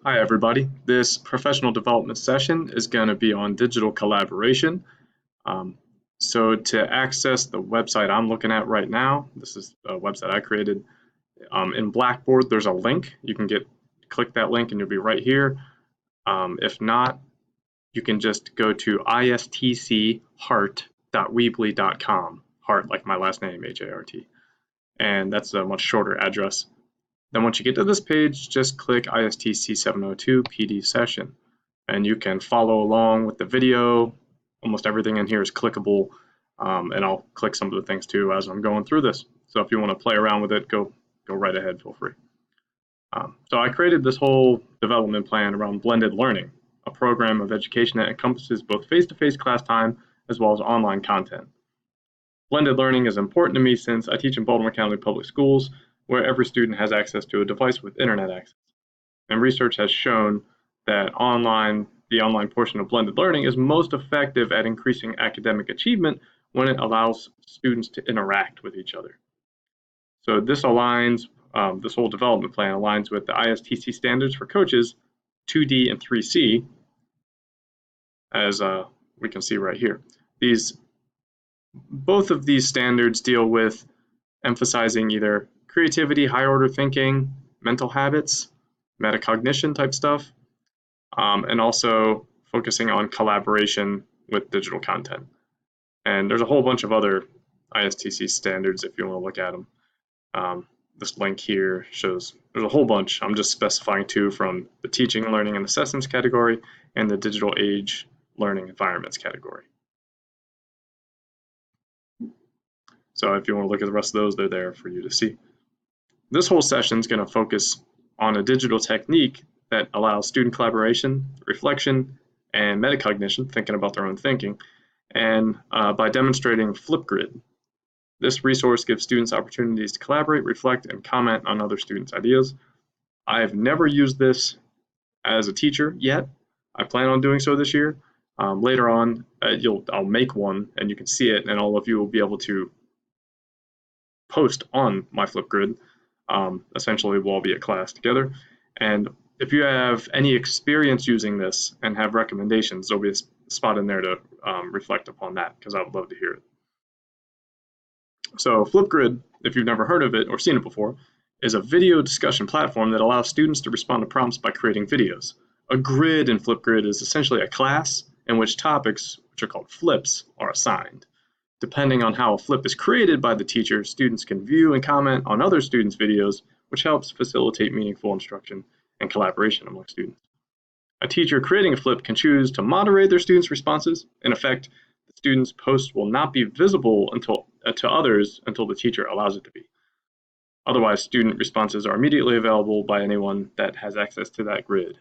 Hi everybody. This professional development session is going to be on digital collaboration. Um, so to access the website I'm looking at right now, this is a website I created. In Blackboard, there's a link. You can click that link and you'll be right here. If not, you can just go to istcheart.weebly.com. Heart like my last name, H-A-R-T. And that's a much shorter address. Then once you get to this page, just click ISTC 702 PD session, and you can follow along with the video. Almost everything in here is clickable, and I'll click some of the things too as I'm going through this. So if you want to play around with it, go right ahead, feel free. So I created this whole development plan around blended learning, a program of education that encompasses both face-to-face class time as well as online content. Blended learning is important to me since I teach in Baltimore County Public Schools, where every student has access to a device with internet access. And research has shown that the online portion of blended learning is most effective at increasing academic achievement when it allows students to interact with each other. So this whole development plan aligns with the ISTC standards for coaches 2D and 3C, as we can see right here. Both of these standards deal with emphasizing either creativity, high order thinking, mental habits, metacognition type stuff, and also focusing on collaboration with digital content. And there's a whole bunch of other ISTC standards if you want to look at them. This link here shows there's a whole bunch. I'm just specifying two from the teaching, learning, and assessments category and the digital age learning environments category. So if you want to look at the rest of those, they're there for you to see. This whole session is going to focus on a digital technique that allows student collaboration, reflection, and metacognition, thinking about their own thinking, and by demonstrating Flipgrid. This resource gives students opportunities to collaborate, reflect, and comment on other students' ideas. I have never used this as a teacher yet. I plan on doing so this year. Later on, I'll make one, and you can see it, and all of you will be able to post on my Flipgrid. Essentially, we'll all be at class together. And if you have any experience using this and have recommendations, there'll be a spot in there to reflect upon that, because I would love to hear it. So Flipgrid, if you've never heard of it or seen it before, is a video discussion platform that allows students to respond to prompts by creating videos. A grid in Flipgrid is essentially a class in which topics, which are called flips, are assigned. Depending on how a flip is created by the teacher, students can view and comment on other students' videos, which helps facilitate meaningful instruction and collaboration among students. A teacher creating a flip can choose to moderate their students' responses. In effect, the student's post will not be visible to others until the teacher allows it to be. Otherwise, student responses are immediately available by anyone that has access to that grid.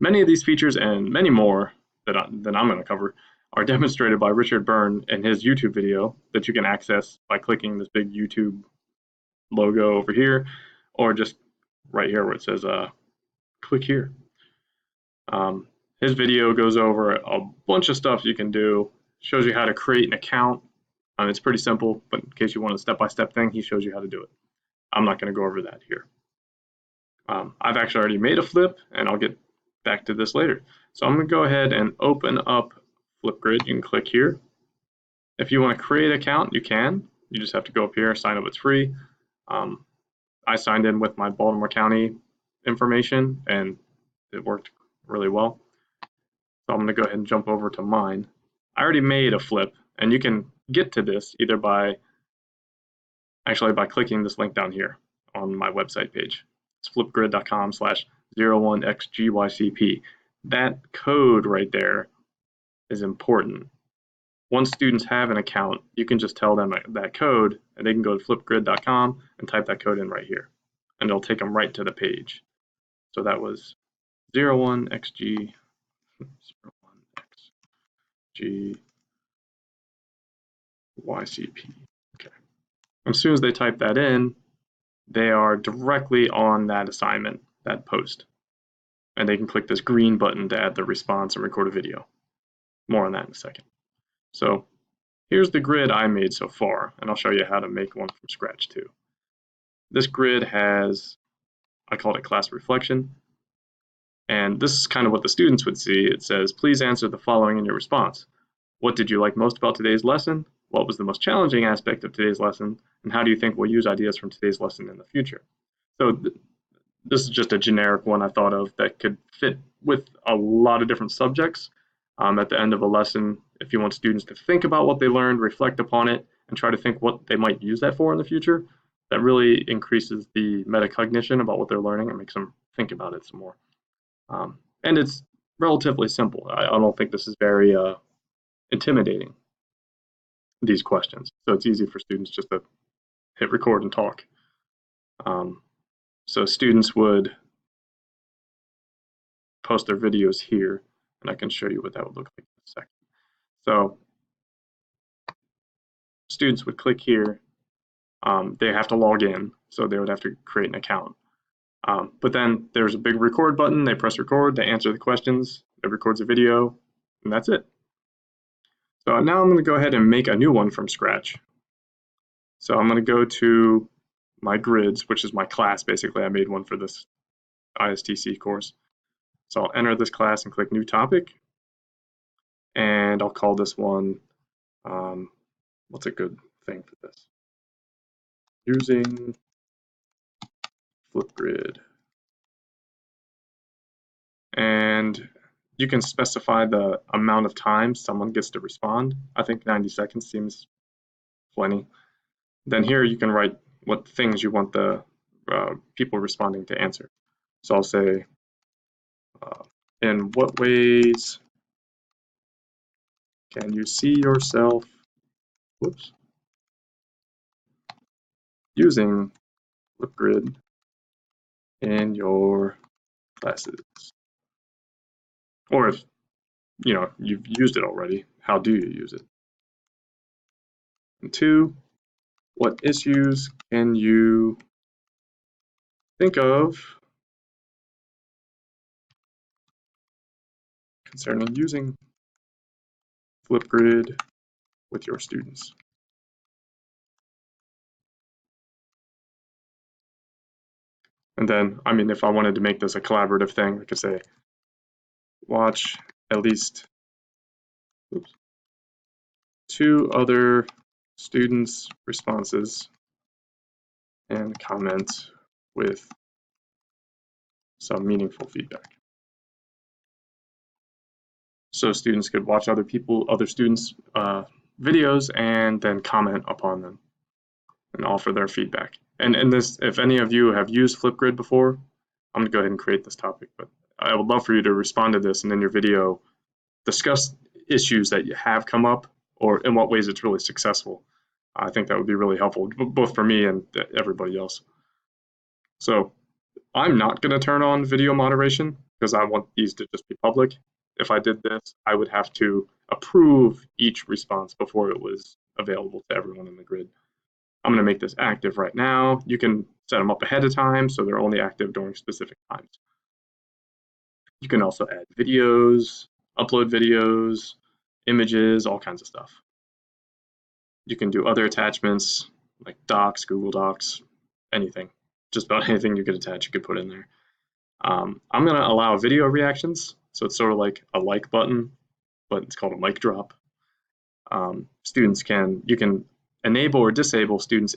Many of these features and many more that I'm going to cover are demonstrated by Richard Byrne in his YouTube video that you can access by clicking this big YouTube logo over here, or just right here where it says click here. His video goes over a bunch of stuff you can do, shows you how to create an account. It's pretty simple, but in case you want a step-by-step thing, he shows you how to do it. I'm not going to go over that here. I've actually already made a flip, and I'll get back to this later. So I'm going to go ahead and open up Flipgrid. You can click here. If you want to create an account, you can. You just have to go up here, sign up, it's free. I signed in with my Baltimore County information, and it worked really well. So I'm going to go ahead and jump over to mine. I already made a flip, and you can get to this either by clicking this link down here on my website page. It's flipgrid.com/01xgycp. That code right there is important. Once students have an account, you can just tell them that code, and they can go to flipgrid.com and type that code in right here, and it'll take them right to the page. So that was 01xg. YCP. Okay. As soon as they type that in, they are directly on that assignment, that post. And they can click this green button to add the response and record a video. More on that in a second. So here's the grid I made so far, and I'll show you how to make one from scratch too. This grid has, I called it class reflection. And this is kind of what the students would see. It says, please answer the following in your response. What did you like most about today's lesson? What was the most challenging aspect of today's lesson? And how do you think we'll use ideas from today's lesson in the future? So this is just a generic one I thought of that could fit with a lot of different subjects. At the end of a lesson, if you want students to think about what they learned, reflect upon it, and try to think what they might use that for in the future, that really increases the metacognition about what they're learning and makes them think about it some more. And it's relatively simple. I don't think this is very intimidating, these questions. So it's easy for students just to hit record and talk. So students would post their videos here, and I can show you what that would look like in a second. So students would click here. They have to log in, so they would have to create an account. But then there's a big record button. They press record, they answer the questions, it records a video, and that's it. So now I'm going to go ahead and make a new one from scratch. So I'm going to go to my grids, which is my class. Basically, I made one for this ISTC course. So I'll enter this class and click new topic. And I'll call this one, what's a good thing for this? Using Flipgrid. And you can specify the amount of time someone gets to respond. I think 90 seconds seems plenty. Then here you can write what things you want the people responding to answer. So I'll say, in what ways can you see yourself using Flipgrid in your classes? Or if you've used it already, how do you use it? And 2, what issues can you think of concerning using Flipgrid with your students? And then, if I wanted to make this a collaborative thing, I could say, watch at least 2 other students' responses and comment with some meaningful feedback. So students could watch other students' videos and then comment upon them and offer their feedback. And this, if any of you have used Flipgrid before, I'm going to go ahead and create this topic, but I would love for you to respond to this and in your video discuss issues that you have come up or in what ways it's really successful. I think that would be really helpful, both for me and everybody else. So I'm not going to turn on video moderation because I want these to just be public. If I did this, I would have to approve each response before it was available to everyone in the grid. I'm going to make this active right now. You can set them up ahead of time so they're only active during specific times. You can also add videos, upload videos, images, all kinds of stuff. You can do other attachments like Docs, Google Docs, anything. Just about anything you could attach, you could put in there. I'm going to allow video reactions. So it's sort of like a like button, but it's called a mic drop. You can enable or disable students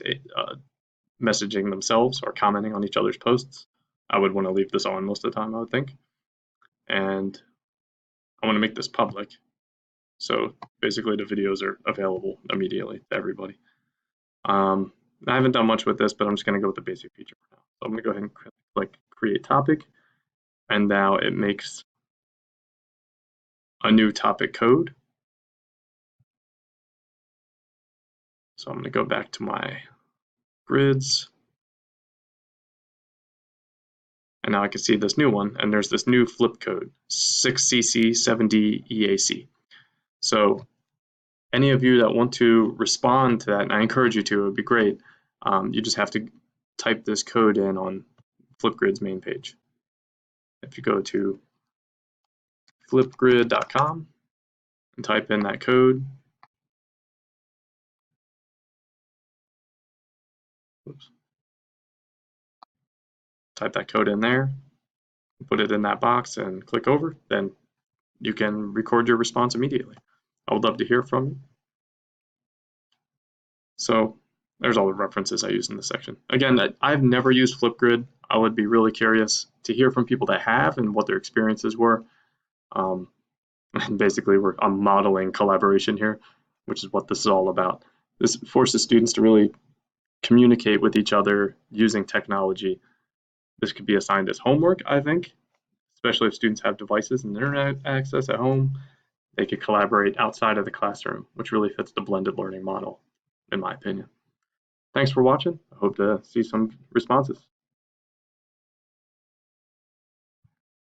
messaging themselves or commenting on each other's posts. I would want to leave this on most of the time, I would think. And I want to make this public. So basically the videos are available immediately to everybody. I haven't done much with this, but I'm just going to go with the basic feature for now. So I'm going to go ahead and click create topic. And now it makes a new topic code. So I'm going to go back to my grids. And now I can see this new one, and there's this new flip code, 6CC7DEAC. So any of you that want to respond to that, and I encourage you to, it would be great, you just have to type this code in on Flipgrid's main page. If you go to flipgrid.com and type in that code, type that code in there, put it in that box and click over, then you can record your response immediately. I would love to hear from you. So there's all the references I use in this section. Again, I've never used Flipgrid. I would be really curious to hear from people that have and what their experiences were. And basically, I'm modeling collaboration here, which is what this is all about. This forces students to really communicate with each other using technology. This could be assigned as homework, I think, especially if students have devices and internet access at home. They could collaborate outside of the classroom, which really fits the blended learning model, in my opinion. Thanks for watching. I hope to see some responses.